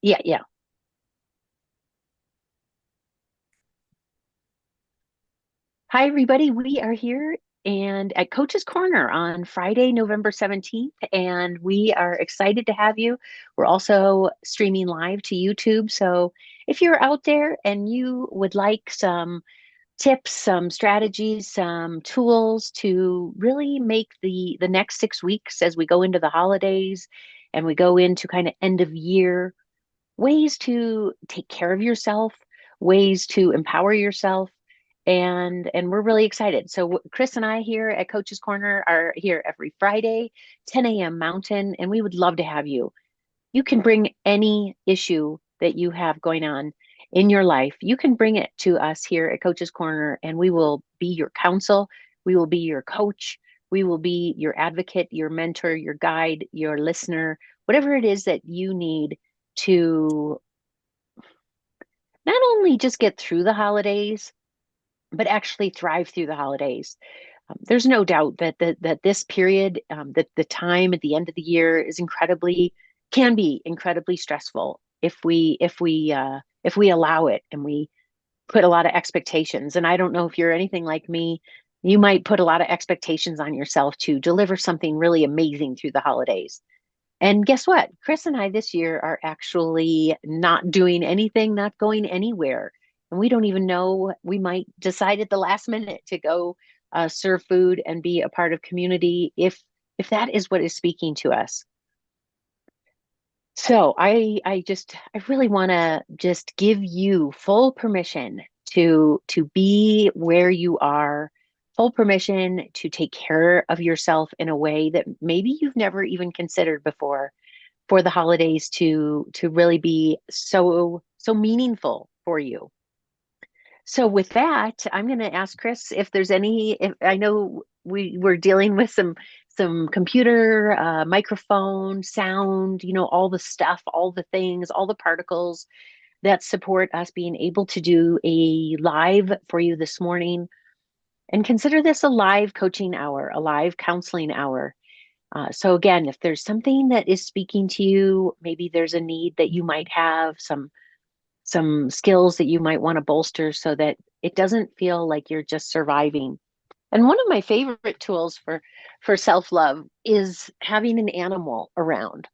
Yeah, yeah. Hi, everybody. We are here and at Coach's Corner on Friday, November 17th, and we are excited to have you. We're also streaming live to YouTube. So if you're out there and you would like some tips, some strategies, some tools to really make the next 6 weeks as we go into the holidays and we go into kind of end of year, ways to take care of yourself, ways to empower yourself, and we're really excited. So Chris and I here at Coach's Corner are here every Friday, 10 a.m. Mountain, and we would love to have you. You can bring any issue that you have going on in your life. You can bring it to us here at Coach's Corner, and we will be your counsel. We will be your coach. We will be your advocate, your mentor, your guide, your listener, whatever it is that you need to not only just get through the holidays, but actually thrive through the holidays. There's no doubt that this period, that the time at the end of the year is can be incredibly stressful if we allow it and we put a lot of expectations. And I don't know if you're anything like me, you might put a lot of expectations on yourself to deliver something really amazing through the holidays. And guess what? Chris and I this year are actually not doing anything, not going anywhere. And we don't even know, we might decide at the last minute to go serve food and be a part of community if that is what is speaking to us. So I really want to just give you full permission to be where you are, full permission to take care of yourself in a way that maybe you've never even considered before, for the holidays to really be so meaningful for you. So with that, I'm going to ask Chris if there's if I know we were dealing with some computer, microphone, sound, all the stuff, all the things, all the particles that support us being able to do a live for you this morning. And consider this a live coaching hour, a live counseling hour. So again, if there's something that is speaking to you, maybe there's a need that you might have, some skills that you might want to bolster so that it doesn't feel like you're just surviving. And one of my favorite tools for self-love is having an animal around.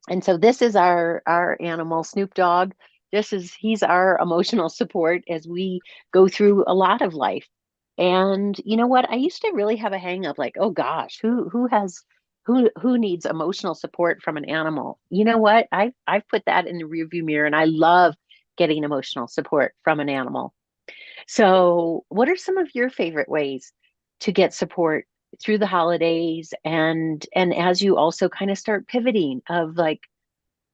And so this is our animal, Snoop Dogg. He's our emotional support as we go through a lot of life. And you know what? I used to really have a hang of like, oh gosh, who needs emotional support from an animal? You know what? I've put that in the rearview mirror and I love getting emotional support from an animal. So, what are some of your favorite ways to get support through the holidays and as you also kind of start pivoting of like,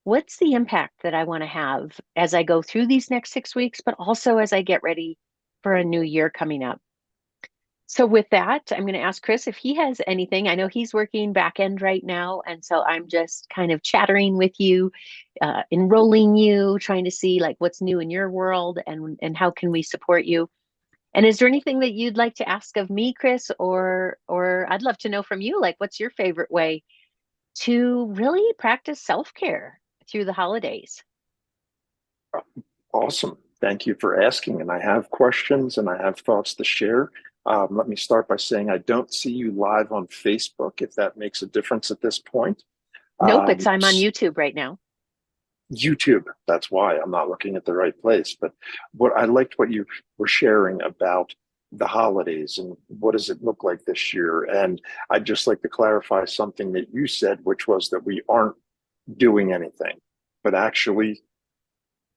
what's the impact that I want to have as I go through these next 6 weeks, but also as I get ready for a new year coming up? So with that, I'm going to ask Chris if he has anything. I know he's working back end right now, and so I'm just kind of chattering with you, enrolling you, trying to see like what's new in your world and how can we support you. And is there anything that you'd like to ask of me, Chris, or I'd love to know from you, like what's your favorite way to really practice self-care through the holidays? Awesome. Thank you for asking. And I have questions and I have thoughts to share. Let me start by saying I don't see you live on Facebook, if that makes a difference at this point. Nope, Um, I'm on YouTube right now. YouTube, that's why I'm not looking at the right place. But what I liked what you were sharing about the holidays and what does it look like this year. And I'd just like to clarify something that you said, which was that we aren't doing anything, but actually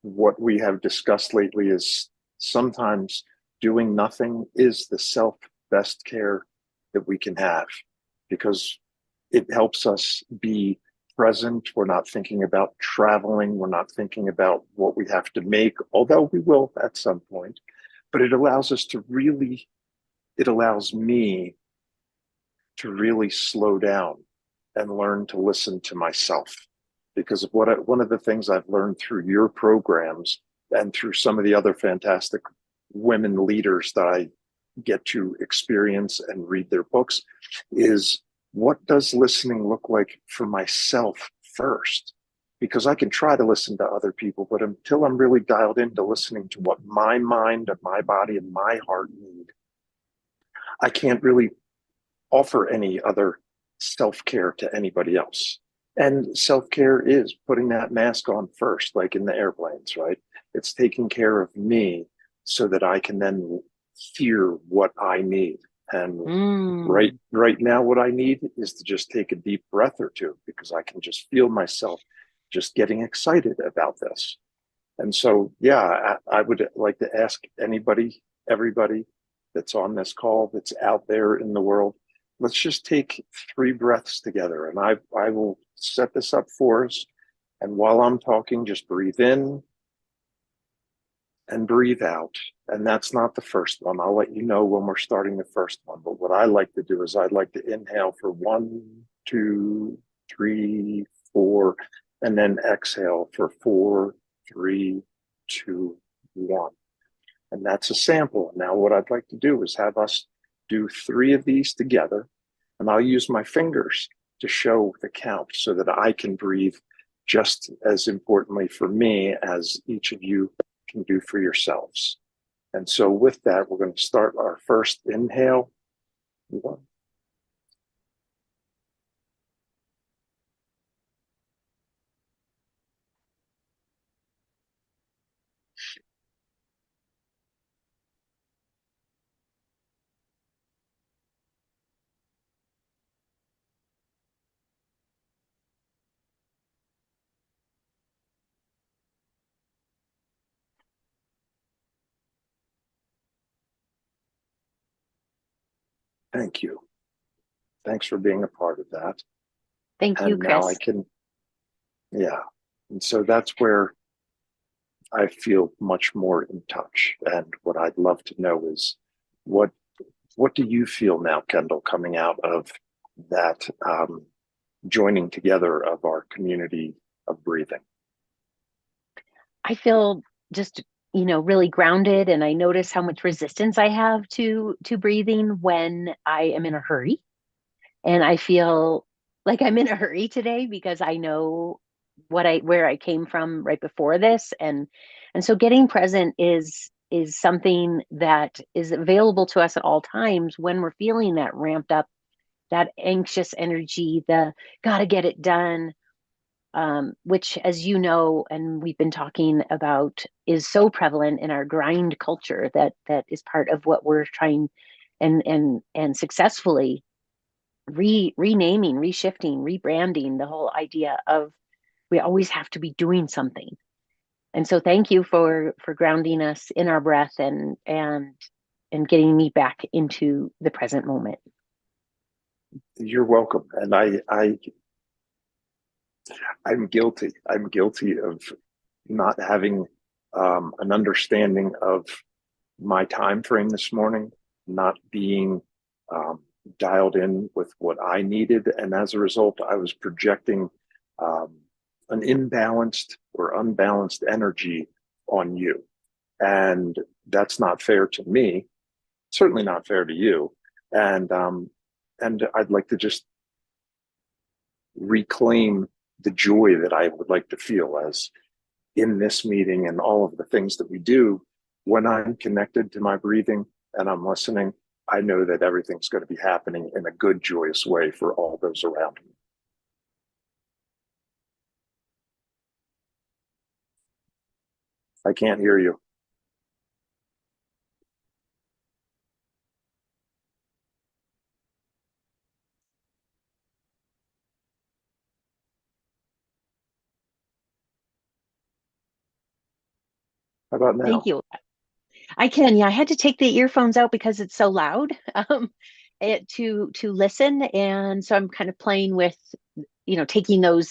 what we have discussed lately is sometimes doing nothing is the self best care that we can have because it helps us be present. We're not thinking about traveling. We're not thinking about what we have to make, although we will at some point. But it allows us to really, it allows me to really slow down and learn to listen to myself. Because one of the things I've learned through your programs and through some of the other fantastic women leaders that I get to experience and read their books is what does listening look like for myself first? because I can try to listen to other people, but until I'm really dialed into listening to what my mind and my body and my heart need, I can't really offer any other self care to anybody else. And self care is putting that mask on first, like in the airplanes, right? It's taking care of me so that I can then hear what I need. And Mm. right now, what I need is to just take a deep breath or two because I can just feel myself just getting excited about this. And so, yeah, I would like to ask anybody, everybody that's on this call, that's out there in the world, let's just take 3 breaths together. And I will set this up for us. And while I'm talking, just breathe in and breathe out. And that's not the first one. I'll let you know when we're starting the first one. But what I like to do is I'd like to inhale for 1, 2, 3, 4, and then exhale for 4, 3, 2, 1. And that's a sample. Now, what I'd like to do is have us do 3 of these together. And I'll use my fingers to show the count so that I can breathe just as importantly for me as each of you can do for yourselves. And so with that, we're going to start our first inhale. 1, thank you. Thanks for being a part of that. Thank you, And now I Chris. can, yeah. And so that's where I feel much more in touch. And what I'd love to know is what what do you feel now, Kendall, coming out of that joining together of our community of breathing? I feel just, really grounded, and I notice how much resistance I have to breathing when I am in a hurry. And I feel like I'm in a hurry today because I know where I came from right before this. And so getting present is something that is available to us at all times when we're feeling that ramped up, that anxious energy, the gotta get it done, which, as you know, and we've been talking about, is so prevalent in our grind culture that is part of what we're trying and successfully renaming, reshifting, rebranding the whole idea of we always have to be doing something. And so thank you for grounding us in our breath and getting me back into the present moment. You're welcome. And I'm guilty. I'm guilty of not having an understanding of my time frame this morning, not being um, dialed in with what I needed, and as a result, I was projecting um, an imbalanced or unbalanced energy on you, and that's not fair to me. Certainly not fair to you, and I'd like to just reclaim the joy that I would like to feel as in this meeting and all of the things that we do. When I'm connected to my breathing and I'm listening, I know that everything's going to be happening in a good, joyous way for all those around me. I can't hear you. How about Thank now? you. I can, yeah. I had to take the earphones out because it's so loud, to listen, and so I'm kind of playing with, taking those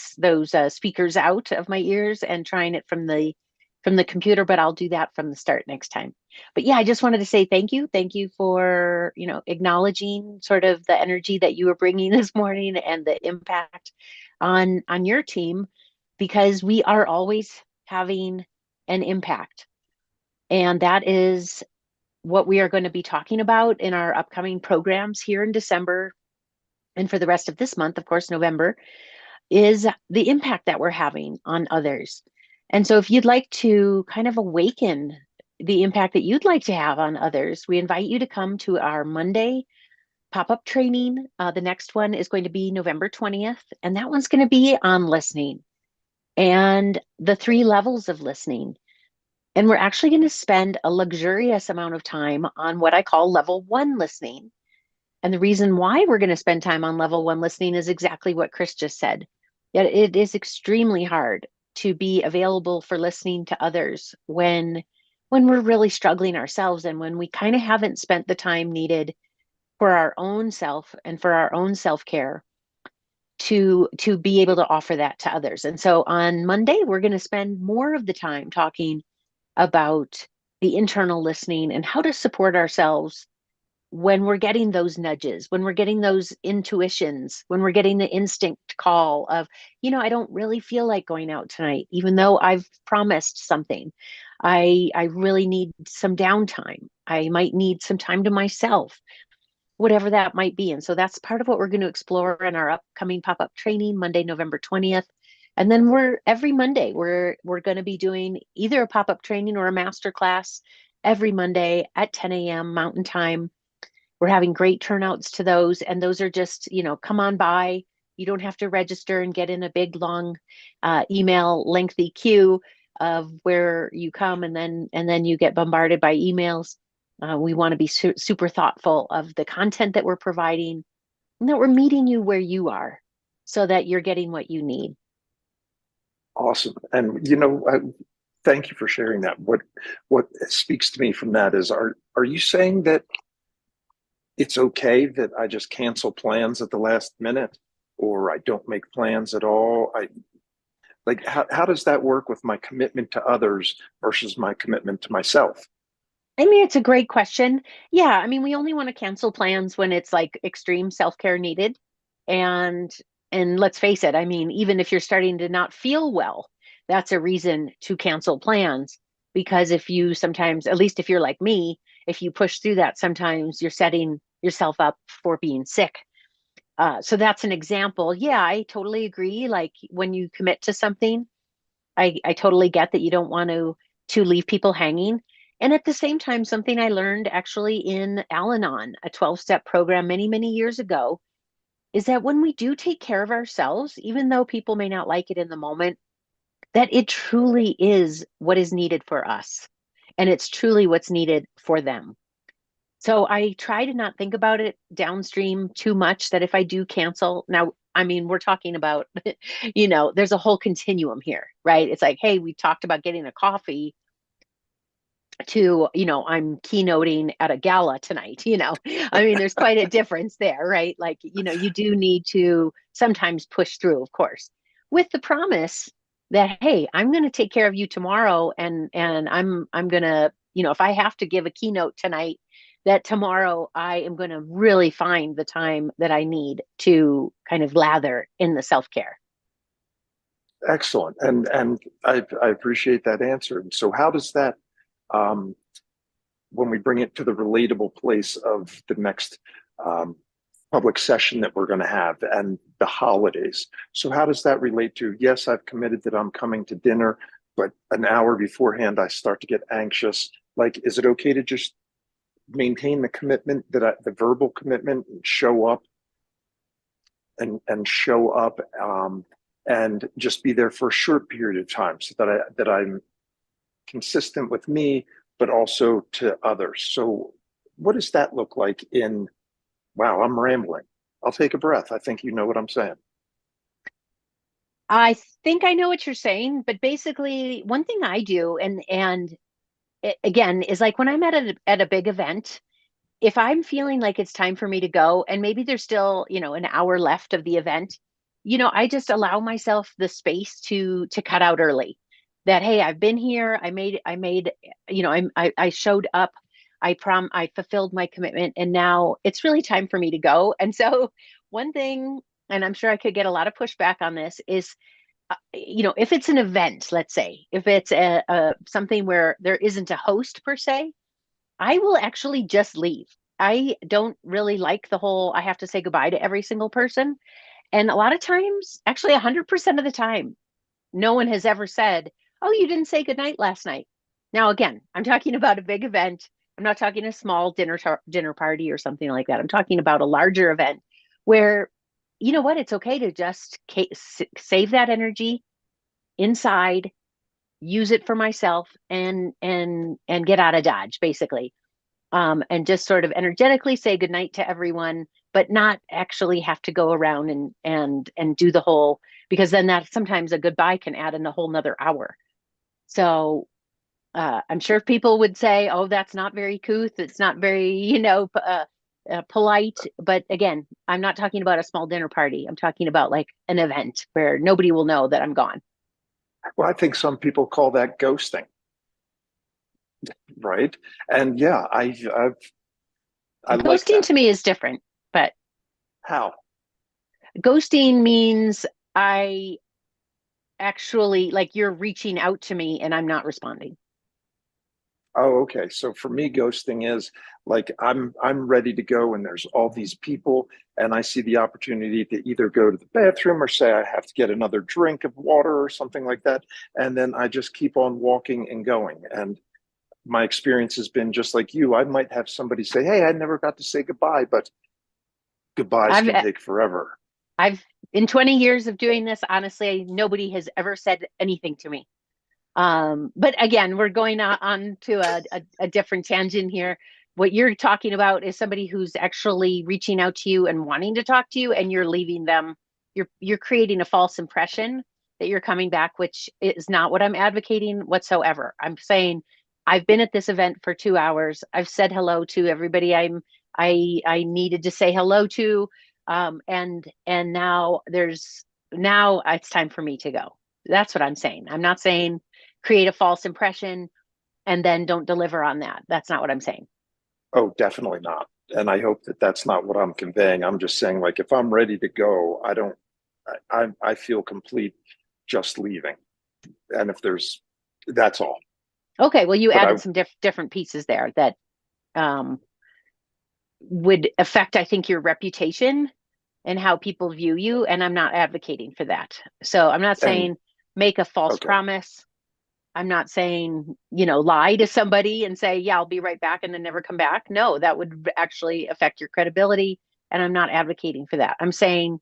speakers out of my ears and trying it from the computer. But I'll do that from the start next time. But yeah, I just wanted to say thank you for acknowledging sort of the energy that you were bringing this morning and the impact on your team, because we are always having an impact, and that is what we are going to be talking about in our upcoming programs here in December and for the rest of this month, of course, November. is the impact that we're having on others. And so, if you'd like to kind of awaken the impact that you'd like to have on others, we invite you to come to our Monday pop-up training. The next one is going to be November 20th, and that one's going to be on listening and the three levels of listening. And we're actually going to spend a luxurious amount of time on what I call level one listening. And the reason why we're going to spend time on level one listening is exactly what Chris just said. That it is extremely hard to be available for listening to others when we're really struggling ourselves and when we kind of haven't spent the time needed for our own self and for our own self-care to be able to offer that to others. And so on Monday, we're going to spend more of the time talking about the internal listening and how to support ourselves when we're getting those nudges, when we're getting those intuitions, when we're getting the instinct call of, I don't really feel like going out tonight, even though I've promised something. I really need some downtime. I might need some time to myself, whatever that might be. And so that's part of what we're going to explore in our upcoming pop-up training, Monday, November 20th. And then we're every Monday, we're going to be doing either a pop-up training or a master class every Monday at 10 a.m. Mountain Time. We're having great turnouts to those, and those are just, come on by. You don't have to register and get in a big, long email lengthy queue of where you come and then you get bombarded by emails. We want to be super thoughtful of the content that we're providing and that we're meeting you where you are so that you're getting what you need. Awesome. And thank you for sharing that. What speaks to me from that is, are you saying that it's okay that I just cancel plans at the last minute, or I don't make plans at all? I like how does that work with my commitment to others versus my commitment to myself? I mean, it's a great question. Yeah, I mean, we only want to cancel plans when it's like extreme self-care needed. And and let's face it, I mean, even if you're starting to not feel well, that's a reason to cancel plans. Because if you sometimes, at least if you're like me, if you push through that, sometimes you're setting yourself up for being sick. So that's an example. Yeah, I totally agree. Like when you commit to something, I totally get that you don't want to leave people hanging. And at the same time, something I learned actually in Al-Anon, a 12-step program many, many years ago, is that when we do take care of ourselves, even though people may not like it in the moment, that it truly is what is needed for us. And it's truly what's needed for them. So I try to not think about it downstream too much, that if I do cancel, now, I mean, we're talking about, there's a whole continuum here, right? It's like, hey, we talked about getting a coffee to, I'm keynoting at a gala tonight, I mean, there's quite a difference there, right? Like, you do need to sometimes push through, of course, with the promise that, hey, I'm going to take care of you tomorrow. And I'm going to, if I have to give a keynote tonight, that tomorrow I am going to really find the time that I need to kind of lather in the self-care. Excellent. And I appreciate that answer. And so how does that um, when we bring it to the relatable place of the next um, public session that we're going to have and the holidays. So, how does that relate to? Yes, I've committed that I'm coming to dinner, but an hour beforehand, I start to get anxious. Like, is it okay to just maintain the commitment the verbal commitment, and show up and show up and just be there for a short period of time, so that I'm consistent with me, but also to others. So, what does that look like in? Wow, I'm rambling. I'll take a breath. I think you know what I'm saying. I think I know what you're saying, but basically, one thing I do, and it, again, is like when I'm at a big event, if I'm feeling like it's time for me to go, and maybe there's still, an hour left of the event, I just allow myself the space to cut out early. That, hey, I've been here. I made, I showed up. I fulfilled my commitment, and now it's really time for me to go. And so, one thing, and I'm sure I could get a lot of pushback on this, is if it's an event, let's say, if it's a something where there isn't a host per se, I will actually just leave. I don't really like the whole I have to say goodbye to every single person. And a lot of times, actually 100% of the time, no one has ever said, "Oh, you didn't say goodnight last night." Now, again, I'm talking about a big event. I'm not talking a small dinner party or something like that. I'm talking about a larger event where, you know what, it's okay to just save that energy inside, use it for myself, and get out of Dodge, basically. And just sort of energetically say goodnight to everyone, but not actually have to go around and do the whole, because then that sometimes a goodbye can add in a whole nother hour. So I'm sure people would say, "Oh, that's not very couth. It's not very, polite." But again, I'm not talking about a small dinner party. I'm talking about like an event where nobody will know that I'm gone. Well, I think some people call that ghosting, right? And yeah, I like Ghosting that. to me is different, but How? ghosting means I actually like you're reaching out to me and I'm not responding. Oh, okay. So for me, ghosting is like I'm ready to go, and there's all these people, and I see the opportunity to either go to the bathroom or say I have to get another drink of water or something like that, and then I just keep on walking and going. And my experience has been just like you. I might have somebody say, "Hey, I never got to say goodbye," but goodbyes I've can take forever. I've in 20 years of doing this, honestly, nobody has ever said anything to me. But again, we're going on to a different tangent here. What you're talking about is somebody who's actually reaching out to you and wanting to talk to you, and you're leaving them. You're creating a false impression that you're coming back, which is not what I'm advocating whatsoever. I'm saying I've been at this event for 2 hours. I've said hello to everybody I needed to say hello to, and now it's time for me to go. That's what I'm saying. I'm not saying create a false impression and then don't deliver on that. That's not what I'm saying. Oh, definitely not. And I hope that that's not what I'm conveying. I'm just saying, like, if I'm ready to go, I don't, I feel complete just leaving. And if there's, that's all. Okay, well, you But I, added some different pieces there that um, would affect, I think, your reputation and how people view you. And I'm not advocating for that. So I'm not and saying make a false okay. promise. I'm not saying, lie to somebody and say, yeah, I'll be right back and then never come back. No, that would actually affect your credibility. And I'm not advocating for that. I'm saying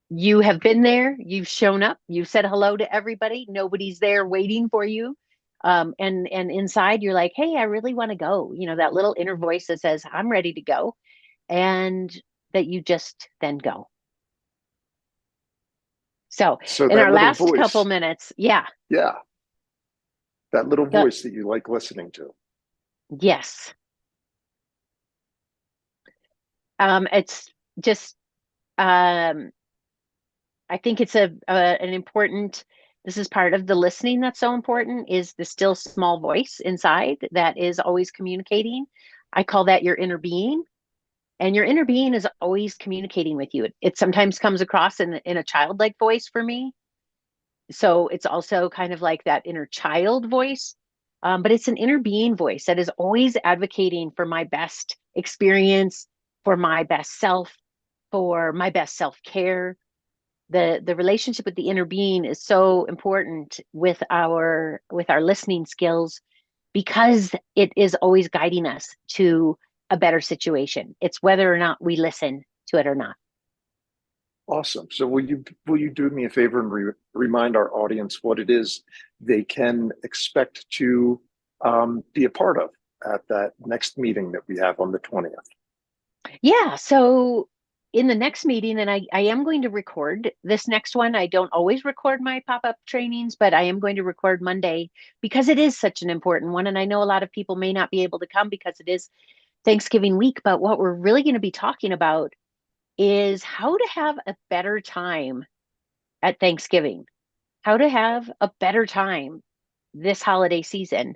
you have been there, you've shown up, you've said hello to everybody, nobody's there waiting for you. And inside you're like, hey, I really want to go. That little inner voice that says, I'm ready to go. And that you just then go. So So in that our little last couple voice, minutes, yeah, yeah, that little go, voice that you like listening to. yes. It's just um I think it's an important, this is part of the listening that's so important, is the still small voice inside that is always communicating. I call that your inner being. And your inner being is always communicating with you. It sometimes comes across in a childlike voice for me. So it's also kind of like that inner child voice. But it's an inner being voice that is always advocating for my best experience, for my best self, for my best self-care. The relationship with the inner being is so important with our listening skills, because it is always guiding us to a better situation. It's whether or not we listen to it or not. Awesome. So will you do me a favor and remind our audience what it is they can expect to be a part of at that next meeting that we have on the 20th? Yeah, so in the next meeting, and I am going to record this next one. I don't always record my pop-up trainings, but I am going to record Monday because it is such an important one. And I know a lot of people may not be able to come because it is Thanksgiving week, but what we're really going to be talking about is how to have a better time at Thanksgiving, how to have a better time this holiday season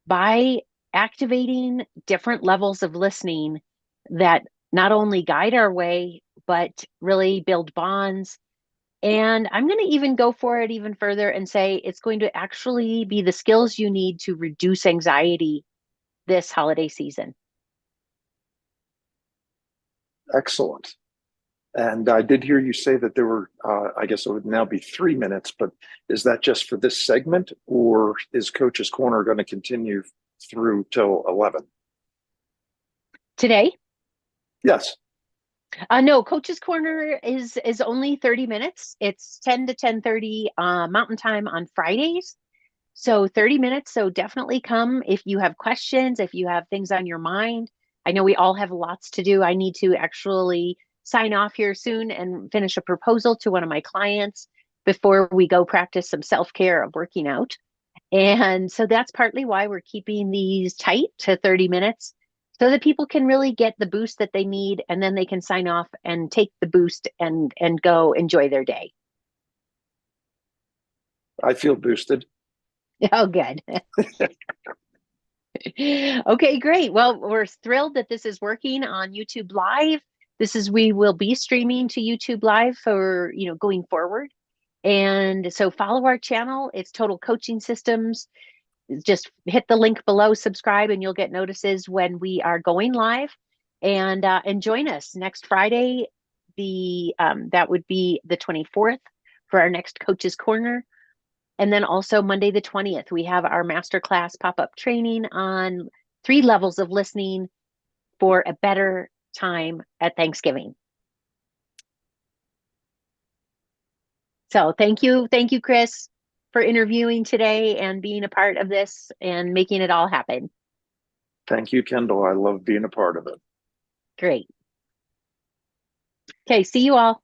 by activating different levels of listening that not only guide our way, but really build bonds. And I'm going to even go for it even further and say it's going to actually be the skills you need to reduce anxiety this holiday season. Excellent. And I did hear you say that there were, I guess it would now be 3 minutes, but is that just for this segment, or is Coach's Corner going to continue through till 11? Today, Yes. no, Coach's Corner is only 30 minutes. It's 10 to 10:30 Mountain Time on Fridays. So 30 minutes. So definitely come if you have questions, if you have things on your mind. I know we all have lots to do. I need to actually sign off here soon and finish a proposal to one of my clients before we go practice some self-care of working out. And so that's partly why we're keeping these tight to 30 minutes so that people can really get the boost that they need and then they can sign off and take the boost and go enjoy their day. I feel boosted. Oh, good. Okay, great. Well, we're thrilled that this is working on YouTube Live. We will be streaming to YouTube Live for, going forward. And so follow our channel. It's Total Coaching Systems. Just hit the link below, subscribe, and you'll get notices when we are going live. And join us next Friday. That would be the 24th for our next Coach's Corner. And then also Monday the 20th, we have our masterclass pop-up training on 3 levels of listening for a better time at Thanksgiving. So thank you, Chris, for interviewing today and being a part of this and making it all happen. Thank you, Kendall. I love being a part of it. Great. Okay, see you all.